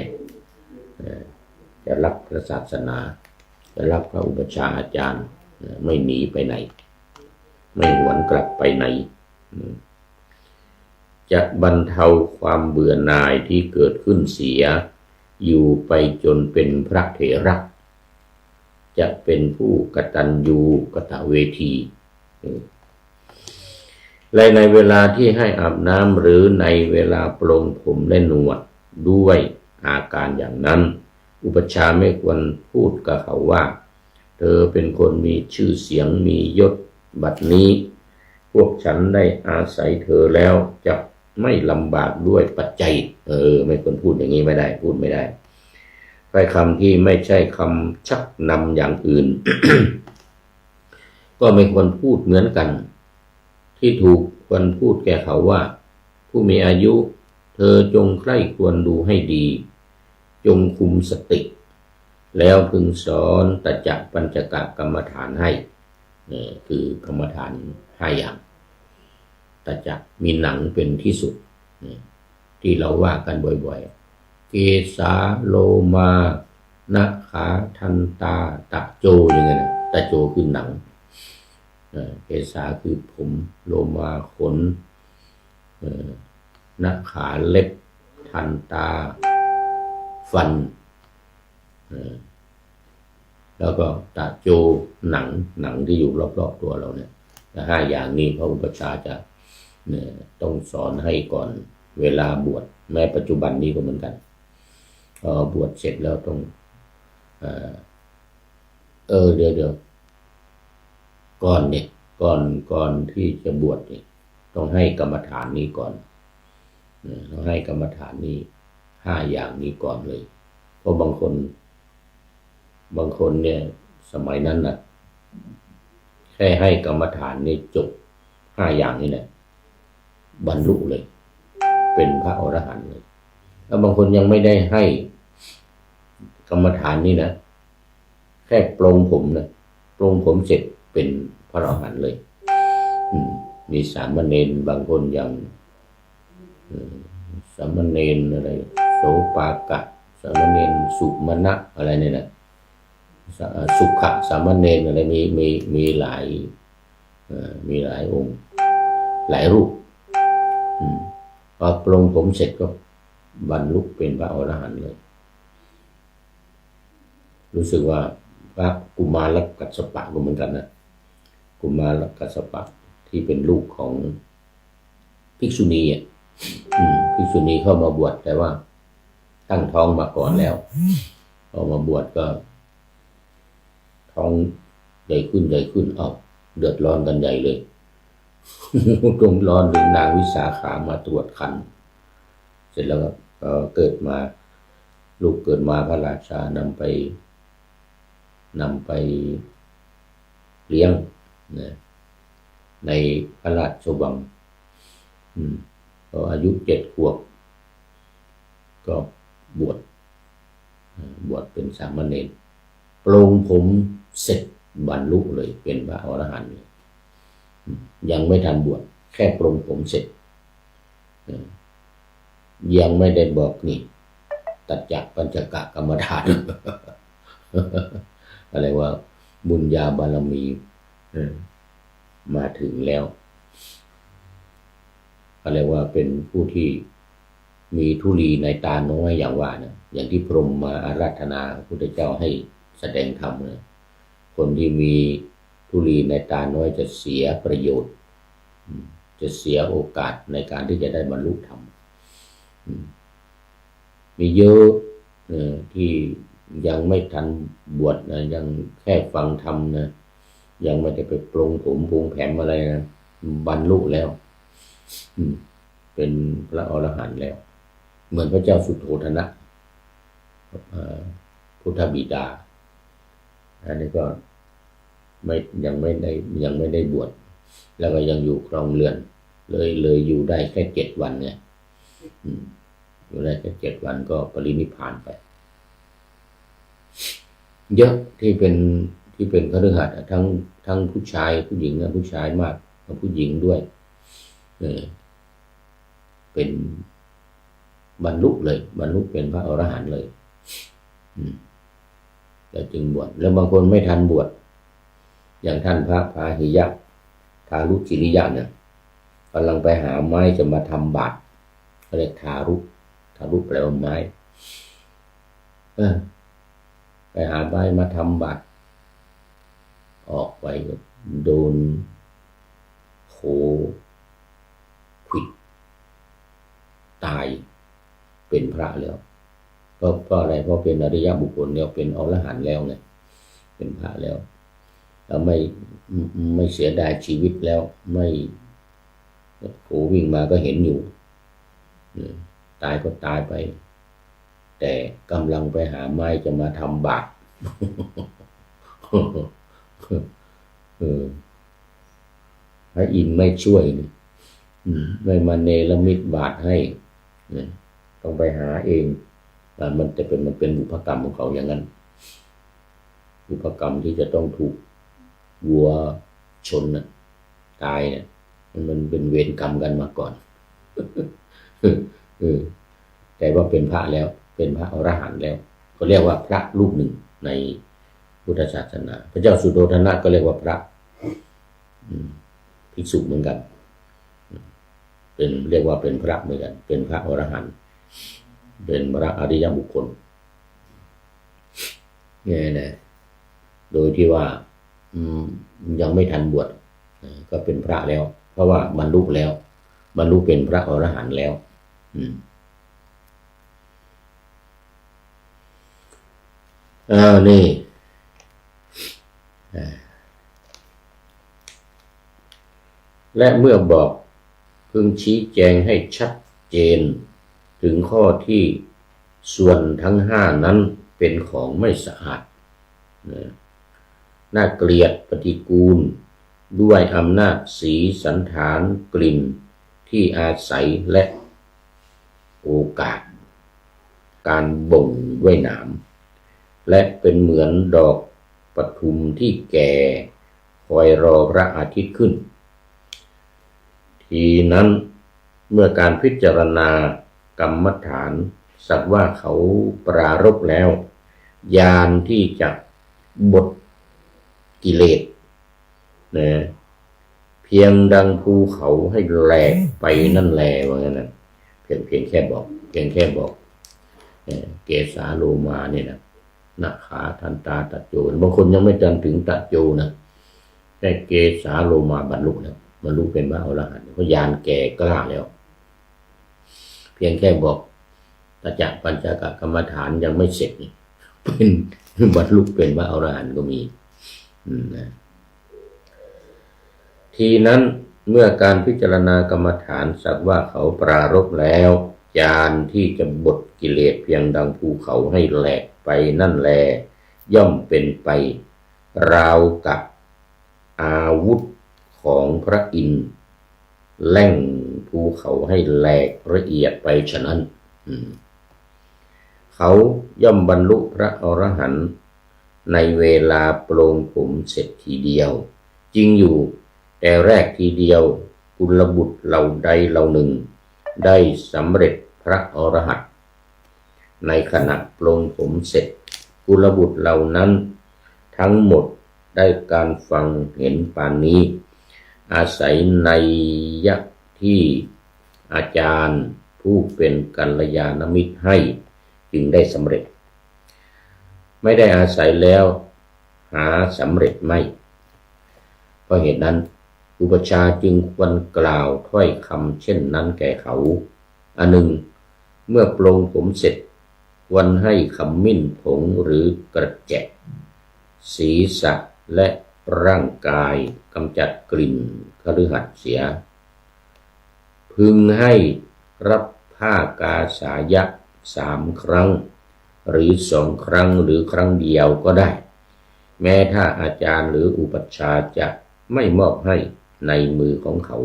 จะรับพระศาสนาจะรับพระอุปัชฌาย์อาจารย์ไม่หนีไปไหนไม่หวนกลับไปไหนจะบรรเทาความเบื่อหน่ายที่เกิดขึ้นเสียอยู่ไปจนเป็นพระเถระจะเป็นผู้กตัญญูกตเวทีและในเวลาที่ให้อาบน้ำหรือในเวลาปลงผมและหนวดด้วยอาการอย่างนั้นอุปัชฌาย์ไม่ควรพูดกับเขาว่าเธอเป็นคนมีชื่อเสียงมียศบัดนี้พวกฉันได้อาศัยเธอแล้วจะไม่ลำบากด้วยปัจจัยไม่ควรพูดอย่างนี้ไม่ได้พูดไม่ได้ถ้อยคำที่ไม่ใช่คำชักนำอย่างอื่น ก็ไม่ควรพูดเหมือนกันที่ถูกควรพูดแก่เขาว่าผู้มีอายุเธอจงใคร่ควรดูให้ดีจงคุมสติแล้วพึงสอนตจักปัญจกกรรมฐานให้คือกรรมฐาน5อย่างตจักมีหนังเป็นที่สุดที่เราว่ากันบ่อยๆเกสาโลมานะขาทันตาตะโจอย่างเงี้ยตะโจคือหนังเกสาคือผมโลมาขนนะขาเล็บทันตาฟันแล้วก็ตะโจหนังที่อยู่รอบๆตัวเราเนี่ย5อย่างนี้พระอุปัชฌาย์จะต้องสอนให้ก่อนเวลาบวชแม้ปัจจุบันนี้ก็เหมือนกันบวชเสร็จแล้วต้องเดี๋ยวก่อนที่จะบวชเนี่ยต้องให้กรรมฐานนี้ก่อนต้องให้กรรมฐานนี้5อย่างนี้ก่อนเลยเพราะบางคนเนี่ยสมัยนั้นน่ะแค่ให้กรรมฐานนี่จบ5อย่างนี่แหละบรรลุเลยเป็นพระอรหันต์เลยแล้วบางคนยังไม่ได้ให้กรรมฐานนี่นะแค่ปลงผมนะปลงผมเสร็จเป็นพระอรหันต์เลยมีสามเณรบางคนอย่างสามเณรอะไรโสปากะสามเณรสุมาณะอะไรเนี่ยนะสุขะสามเณรอะไรมีหลายองค์หลายรูปพอปลงผมเสร็จก็บรรลุเป็นพระอรหันต์เลยรู้สึกว่าพระกุมารกัสสปะก็เหมือนกันนะกุมารกัสสปะที่เป็นลูกของภิกษุณีภิกษุณีเข้ามาบวชแต่ว่าตั้งท้องมาก่อนแล้วพอมาบวชก็ท้องใหญ่ขึ้นเดือดร้อนกันใหญ่เลยกลมร้อนหรือนางวิสาขามาตรวจคันเสร็จแล้วก็เกิดมาลูกเกิดมาพระราชานำไปเลี้ยงในพระราชวังพออายุ7 ขวบก็บวชเป็นสามเณรปลงผมเสร็จบรรลุเลยเป็นพระอรหันต์ยังไม่ทันบวชแค่ปลงผมเสร็จยังไม่ได้บอกนี่ตัดจากปัญจกกรรมฐาน อะไรว่าบุญญาบารมีมาถึงแล้วอะไรว่าเป็นผู้ที่ มีธุลีในตาน้อยอย่างว่านะอย่างที่พรหมมาอาราธนาพระพุทธเจ้าให้แสดงธรรมนะคนที่มีธุลีในตาน้อยจะเสียประโยชน์จะเสียโอกาสในการที่จะได้บรรลุธรรมมีเยอะที่ยังไม่ทันบวชนะยังแค่ฟังธรรมนะยังไม่ได้ไปปรงผมปรุงแผมอะไรนะบรรลุแล้วเป็นพระอรหันต์แล้วเหมือนพระเจ้าสุโธทนะพุทธบิดาอันนี้ก็ยังไม่ได้บวชแล้วก็ยังอยู่ครองเรือนเลยอยู่ได้แค่7 วันไงอยู่ได้แค่7 วันก็ปรินิพพานไปเยอะที่เป็นคฤหัสถ์ทั้งผู้ชายผู้หญิงนะผู้ชายมากกับผู้หญิงด้วยเป็นบรรลุเลยบรรลุเป็นพระอรหันต์เลยแล้วจึงบวชแล้วบางคนไม่ทันบวชอย่างท่านพระพาหิยะทารุจิริยะเนี่ยกำลังไปหาไม้จะมาทำบาตรเขาเรียกทารุแปลว่าไม้ไปหาไม้มาทำบาตรออกไปโดนโคขิดตายเป็นพระแล้วก็อะไรเพราะเป็นอริยบุคคลแล้วเป็นอรหันต์แล้วไงเป็นพระแล้วไม่เสียดายชีวิตแล้วไม่โควิ่งมาก็เห็นอยู่ตายก็ตายไปแต่กำลังไปหาไม้จะมาทำบาตรพระอินทร์ไม่ช่วยไม่มาเนรมิตบาตรให้ต้องไปหาเองมันเป็นบุพกรรมของเขาอย่างนั้นบุพกรรมที่จะต้องถูกวัวชนตายเนี่ยมันเป็นเวรกรรมกันมาก่อนแต่ว่าเป็นพระแล้วเป็นพระอรหันต์แล้วเขาเรียกว่าพระรูปหนึ่งในพุทธศาสนาพระเจ้าสุโธทนะก็เรียกว่าพระภิกษุเหมือนกันเรียกว่าเป็นพระเหมือนกันเป็นพระอรหันต์เป็นพระอริยบุคคลเนี่ยนะโดยที่ว่ายังไม่ทันบวชก็เป็นพระแล้วเพราะว่าบรรลุแล้วบรรลุเป็นพระอรหันต์แล้วนี่และเมื่อบอกพึงชี้แจงให้ชัดเจนถึงข้อที่ส่วนทั้ง5นั้นเป็นของไม่สะอาดน่าเกลียดปฏิกูลด้วยอำนาจสีสันฐานกลิ่นที่อาศัยและโอกาสการบ่งด้วยหนามและเป็นเหมือนดอกปทุมที่แก่คอยรอพระอาทิตย์ขึ้นทีนั้นเมื่อการพิจารณากรรมฐานสักว่าเขาปรารภแล้วญาณที่จะบดกิเลสเพียงดังภูเขาให้แหลกไปนั่นแลว่างั้นนะเพียงแค่บอกเกสาโลมาเนี่ยนะนาขาทันตาตัจโจบางคนยังไม่ถึงตัจโจนะแค่เกสาโลมาบรรลุแล้วบรรลุเป็นพระอรหันต์เพราะญาณแก่กล้าแล้วเพียงแค่บอกตจักปัญจกกรรมฐานยังไม่เสร็จเป็นบรรลุเป็นพระอรหันต์ก็มีนะทีนั้นเมื่อการพิจารณากรรมฐานสักว่าเขาปรารภแล้วญาณที่จะบดกิเลสเพียงดังภูเขาให้แหลกไปนั่นแลย่อมเป็นไปราวกับอาวุธของพระอินทร์แล่งภูเขาให้แหลกละเอียดไปฉะนั้นเขาย่อมบรรลุพระอรหันต์ในเวลาโปรงผมเสร็จทีเดียวจริงอยู่แต่แรกทีเดียวกุลบุตรเหล่าใดเหล่าหนึ่งได้สำเร็จพระอรหันต์ในขณะโปรงผมเสร็จกุลบุตรเหล่านั้นทั้งหมดได้การฟังเห็นปานนี้อาศัยนัยยะที่อาจารย์ ผู้เป็นกัลยาณมิตรให้จึงได้สำเร็จไม่ได้อาศัยแล้วหาสำเร็จไม่เพราะเหตุนั้นอุปัชฌาย์จึงควรกล่าวถ้อยคำเช่นนั้นแก่เขาอันหนึ่งเมื่อปลงผมเสร็จควรให้ขมิ้นผงหรือกระแจกศีรษะและร่างกายกำจัดกลิ่นคฤหัสถ์เสียพึงให้รับผ้ากาสายะ3 ครั้งหรือ2 ครั้งหรือครั้งเดียวก็ได้แม้ถ้าอาจารย์หรืออุปัชฌาย์จะไม่มอบให้ในมือของเขา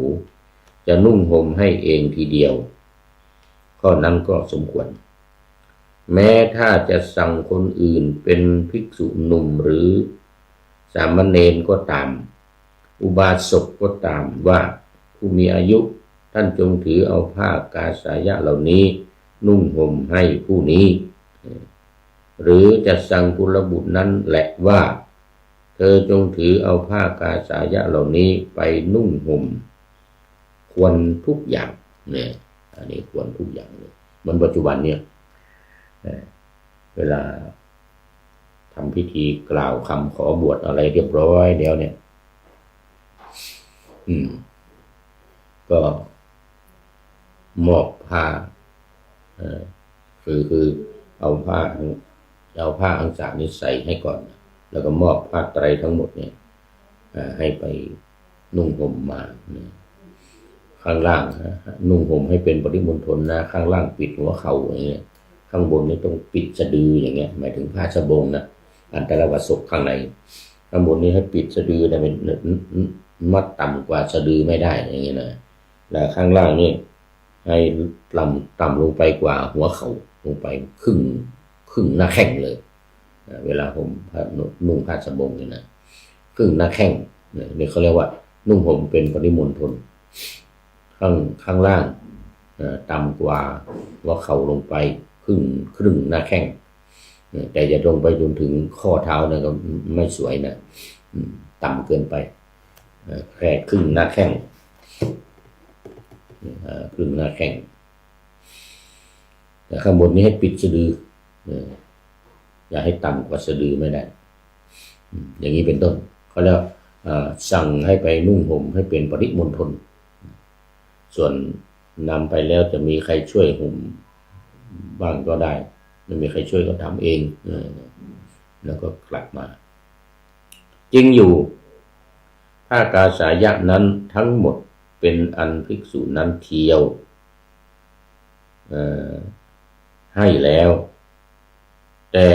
จะนุ่งห่มให้เองทีเดียวข้อนั้นก็สมควรแม้ถ้าจะสั่งคนอื่นเป็นภิกษุหนุ่มหรือสามเณรก็ตามอุบาสกก็ตามว่าผู้มีอายุท่านจงถือเอาผ้ากาสายะเหล่านี้นุ่งห่มให้ผู้นี้หรือจะสั่งกุลบุตรนั้นแหละว่าเธอจงถือเอาผ้ากาสายะเหล่านี้ไปนุ่งห่มควรทุกอย่างเนี่ยอันนี้ควรทุกอย่างเลยมันปัจจุบันเนี่ยเวลาทำพิธีกล่าวคำขอบวชอะไรเรียบร้อยแล้วเนี่ยก็มอบผ้าคือเอาผ้าอังสานี้ใส่ให้ก่อนแล้วก็มอบผ้าไตรทั้งหมดเนี่ยให้ไปนุ่งห่มมาข้างล่างนุ่งห่มให้เป็นปริมณฑลนะข้างล่างปิดหัวเข่าอย่างเงี้ยข้างบนนี่ต้องปิดสะดืออย่างเงี้ยหมายถึงผ้าสบงนะอันตรวสกข้างในข้างบนนี้ให้ปิดสะดือแต่เป็นมัดต่ำกว่าสะดือไม่ได้อย่างเงี้ยนะแล้วข้างล่างนี่ให้ต่ำลงไปกว่าหัวเข่าลงไปครึ่งหน้าแข้งเลยเวลาผมนุ่งผ้าสบงเนี่ยนะครึ่งหน้าแข้งเนี่ยเขาเรียกว่านุ่งห่มเป็นปริมณฑลข้างล่างต่ำกว่าหัวเข่าลงไปครึ่งหน้าแข้งแต่จะลงไปจนถึงข้อเท้านะก็ไม่สวยนะต่ำเกินไปแค่ครึ่งหน้าแข้งครึ่งหน้าแข้งแต่ข้างบนนี้ให้ปิดสะดืออย่าให้ต่ำกว่าสะดือไม่ได้อย่างนี้เป็นต้นเขาแล้วสั่งให้ไปนุ่งห่มให้เป็นปริมณฑลส่วนนำไปแล้วจะมีใครช่วยห่มบ้างก็ได้ไม่มีใครช่วยก็ทำเองแล้วก็กลับมาจริงอยู่ผ้ากาสายะนั้นทั้งหมดเป็นอันภิกษุนั้นเทียวให้แล้วแต่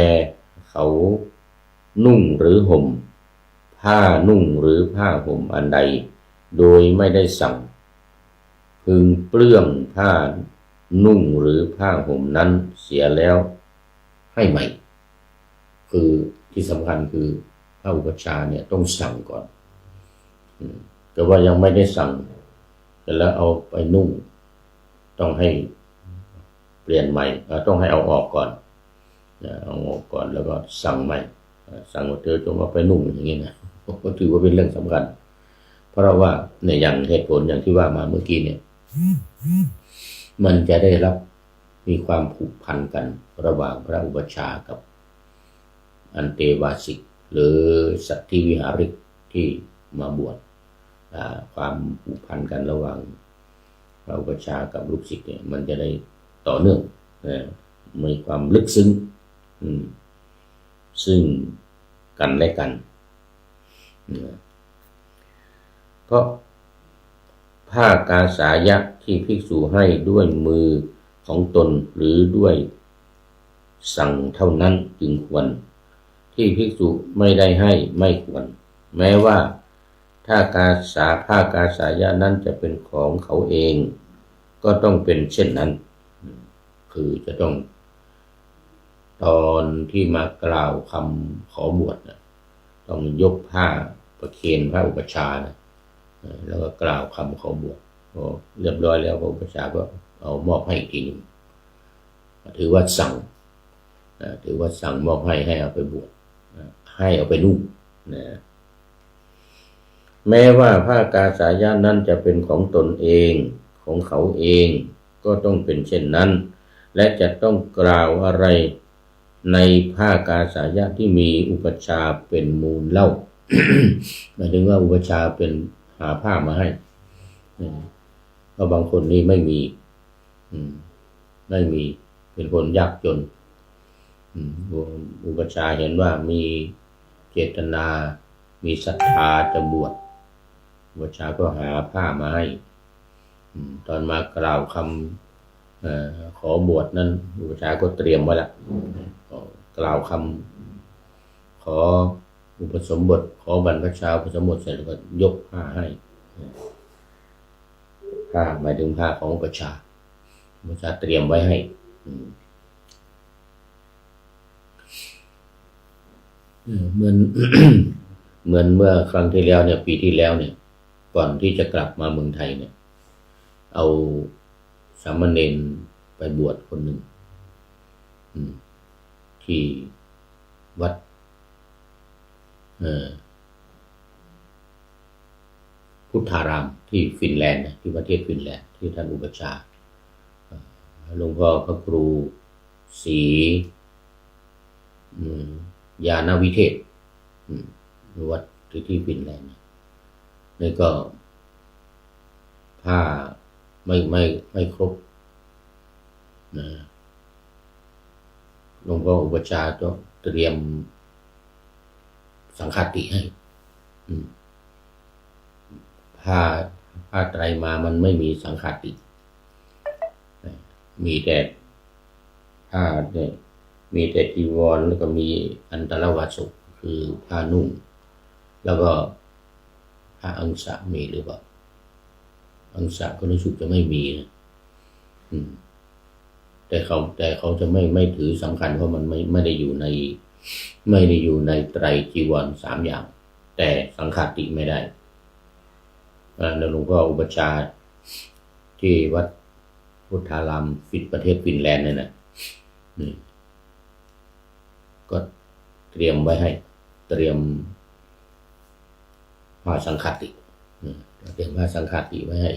เขานุ่งหรือห่มผ้านุ่งหรือผ้าห่มอันใดโดยไม่ได้สั่งพึงเปลื้องผ้านุ่งหรือผ้าห่มนั้นเสียแล้วให้ใหม่คือที่สำคัญคือพระอุปัชฌาย์เนี่ยต้องสั่งก่อนแต่ว่ายังไม่ได้สั่งแต่แล้วเอาไปนุ่งต้องให้เปลี่ยนใหม่ต้องให้เอาออกก่อนเอาออกก่อนแล้วก็สั่งใหม่สั่งว่าเธอจงเอาไปนุ่งอย่างนี้นะก็ถือว่าเป็นเรื่องสำคัญเพราะว่าเนี่ยอย่างเหตุผลอย่างที่ว่ามาเมื่อกี้เนี่ยมันจะได้รับมีความผูกพันกันระหว่างพระอุปัชฌาย์กับอันเตวาสิกหรือสัตถิวิหาริกที่มาบวชความผูกพันกันระหว่างพระอุปัชฌาย์กับลูกศิษย์เนี่ยมันจะได้ต่อเนื่องมีความลึกซึ้งซึ่งกันและกันเพราะผ้ากาสายะที่ภิกษุให้ด้วยมือของตนหรือด้วยสั่งเท่านั้นจึงควรที่ภิกษุไม่ได้ให้ไม่ควรแม้ว่าถ้าผ้ากาสายะนั้นจะเป็นของเขาเองก็ต้องเป็นเช่นนั้นคือจะต้องตอนที่มากล่าวคำขอบวชนะต้องยกผ้าประเคนพระอุปัชฌาย์นะแล้วก็กล่าวคำขอบวชพอเรียบร้อยแล้วพระอุปัชฌาย์ก็เอามอบให้อีกทีหนึ่งถือว่าสั่งมอบให้เอาไปบวชให้เอาไปนุ่งนะแม้ว่าผ้ากาสายะนั้นจะเป็นของตนเองของเขาเอง ก็ต้องเป็นเช่นนั้นและจะต้องกล่าวอะไรในผ้ากาสายะที่มีอุปชาเป็นมูลเล่า หมายถึงว่าอุปชาเป็นหาผ้ามาให้เพราะบางคนนี่ไม่มีเป็นคนยากจนอุปชาเห็นว่ามีเจตนามีศรัทธาจะบวชอุปชาก็หาผ้ามาให้ตอนมากล่าวคำขอบวชนั้นอุปชาก็เตรียมไว้ละกล่าวคำขออุปสมบทขอบรรพชาอุปสมบทเสร็จแล้วก็ยกผ้าให้ผ้าหมายถึงผ้าของอุปชาเตรียมไว้ให้เหมือน เหมือนเมื่อครั้งที่แล้วเนี่ยปีที่แล้วเนี่ยก่อนที่จะกลับมาเมืองไทยเนี่ยเอาสามเณรไปบวชคนหนึ่งที่วัดพุทธารามที่ฟินแลนด์ที่ประเทศฟินแลนด์ที่ท่านอุปชาหลวงพ่อพระครูศรียานวิเทศวัดที่ฟินแลนด์นี่ก็ผ้าไม่ครบนะหลวงพ่ออุปชาก็เตรียมสังฆาติให้ผ้าไตรมามันไม่มีสังฆาติมีแต่ผ้าเนี่ยมีแต่จีวรแล้วก็มีอันตรวาสุคือผ้านุ่งแล้วก็ผ้าอังสะมีหรือเปล่าอังสะก็รู้สึกจะไม่มีนะแต่เขาจะไม่ถือสำคัญเพราะมันไม่ได้อยู่ในไตรจีวร3อย่างแต่สังฆาติไม่ได้แล้วหลวงพ่ออุปชาที่วัดพุทธารามประเทศฟินแลนด์เนี่ยนะก็เตรียมไว้ให้เตรียมผ้าสังฆาติเตรียมผ้าสังฆาติไว้ให้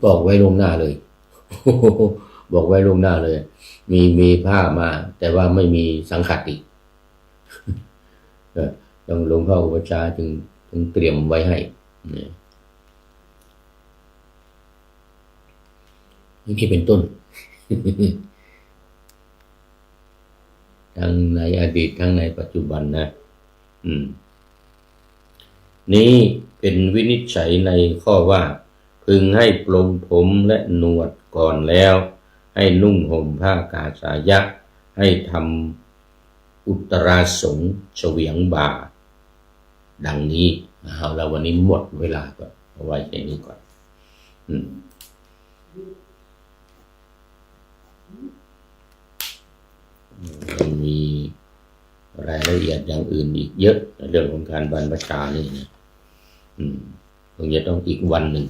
บอกไว้ล่วงหน้าเลย บอกไว้ล่วงหน้าเลยมีผ้ามาแต่ว่าไม่มีสังฆาติต้องหลวงพ่ออุปชาจึงเตรียมไว้ให้นี่เป็นต้น ทั้งในอดีตทั้งในปัจจุบันนะนี้เป็นวินิจฉัยในข้อว่าพึงให้ปลงผมและหนวดก่อนแล้วให้นุ่งห่มผ้ากาสายะให้ทำอุตราสงเฉวียงบ่าดังนี้เอาละวันนี้หมดเวลาก็เอาไว้แค่นี้ก่อนมีรายละเอียดอย่างอื่นอีกเยอะในเรื่องของการบรรพชานี่นะคงจะต้องอีกวันหนึ่ง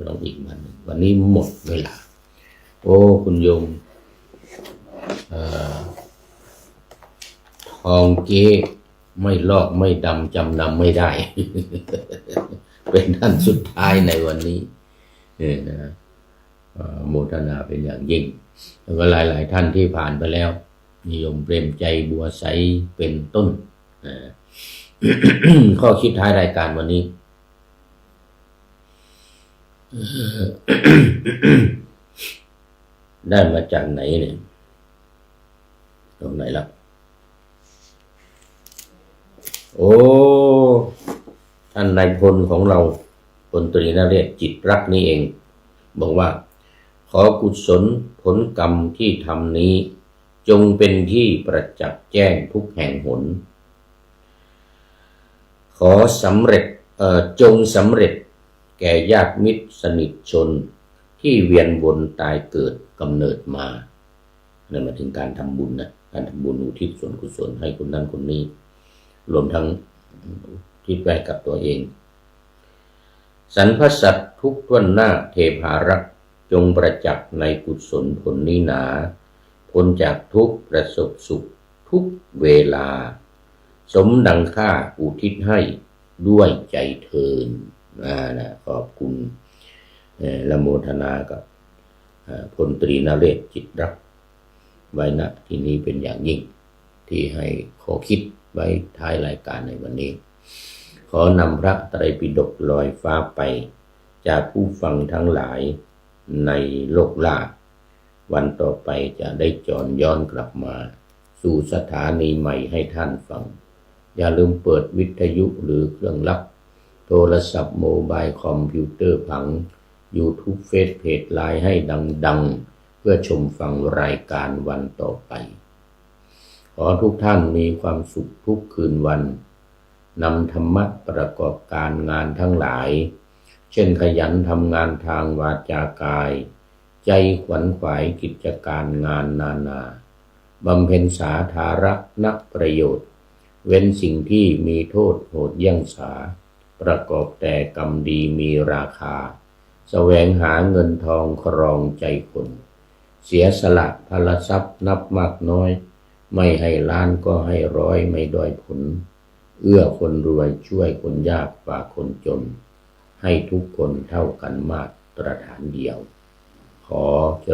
ต้องอีกวันหนึ่งวันนี้หมดเวลาโอ้คุณโยมทองเก๊ไม่ลอกไม่ดำจำนำไม่ได้ เป็นท่านสุดท้ายในวันนี้นะโมทนาเป็นอย่างยิ่งแล้วก็หลายๆท่านที่ผ่านไปแล้วนิยมเปรมใจบัวใสเป็นต้น ข้อคิดท้ายรายการวันนี้ ได้มาจากไหนเนี่ยตรงไหนล่ะโอ้ท่านนายพลของเราพลตรีนเรศจิตรักนี่เองบอกว่าขอกุศลผลกรรมที่ทำนี้จงเป็นที่ประจักษ์แจ้งทุกแห่งหนขอสำเร็จจงสำเร็จแก่ญาติมิตรสนิทชนที่เวียนวนตายเกิดกำเนิดมานั่นหมายถึงการทำบุญนะการทำบุญอุทิศส่วนกุศลให้คนนั้นคนนี้รวมทั้งที่ไปกับตัวเองสรรพสัตว์ทุกท่วนหน้าเทพารักษ์จงประจักษ์ในกุศลผลนี้หนาพ้นจากทุกข์ประสบสุขทุกเวลาสมดังค่าอุทิศให้ด้วยใจเทินนะขอบคุณ ละโมทนากับพลตรีนเรศจิตรักไว้ณที่นี้เป็นอย่างยิ่งที่ให้ข้อคิดไว้ท้ายรายการในวันนี้ขอนำพระไตรปิฎกลอยฟ้าไปจากผู้ฟังทั้งหลายในโลกล่าวันต่อไปจะได้จรย้อนกลับมาสู่สถานีใหม่ให้ท่านฟังอย่าลืมเปิดวิทยุหรือเครื่องรับโทรศัพท์โมบายคอมพิวเตอร์ผัง YouTube เฟซเพจไลน์ให้ดังๆเพื่อชมฟังรายการวันต่อไปขอทุกท่านมีความสุขทุกคืนวันนำธรรมะประกอบการงานทั้งหลายเช่นขยันทำงานทางวาจากายใจขวนขวายกิจการงานนานาบำเพ็ญสาธารณประโยชน์เว้นสิ่งที่มีโทษโหดเยี่ยงสาประกอบแต่กรรมดีมีราคาแสวงหาเงินทองครองใจคนเสียสละพลทรัพย์นับมากน้อยไม่ให้ล้านก็ให้ร้อยไม่ด้อยผลเอื้อคนรวยช่วยคนยากฝากคนจนให้ทุกคนเท่ากันมาตรฐานเดียวขอเจริญ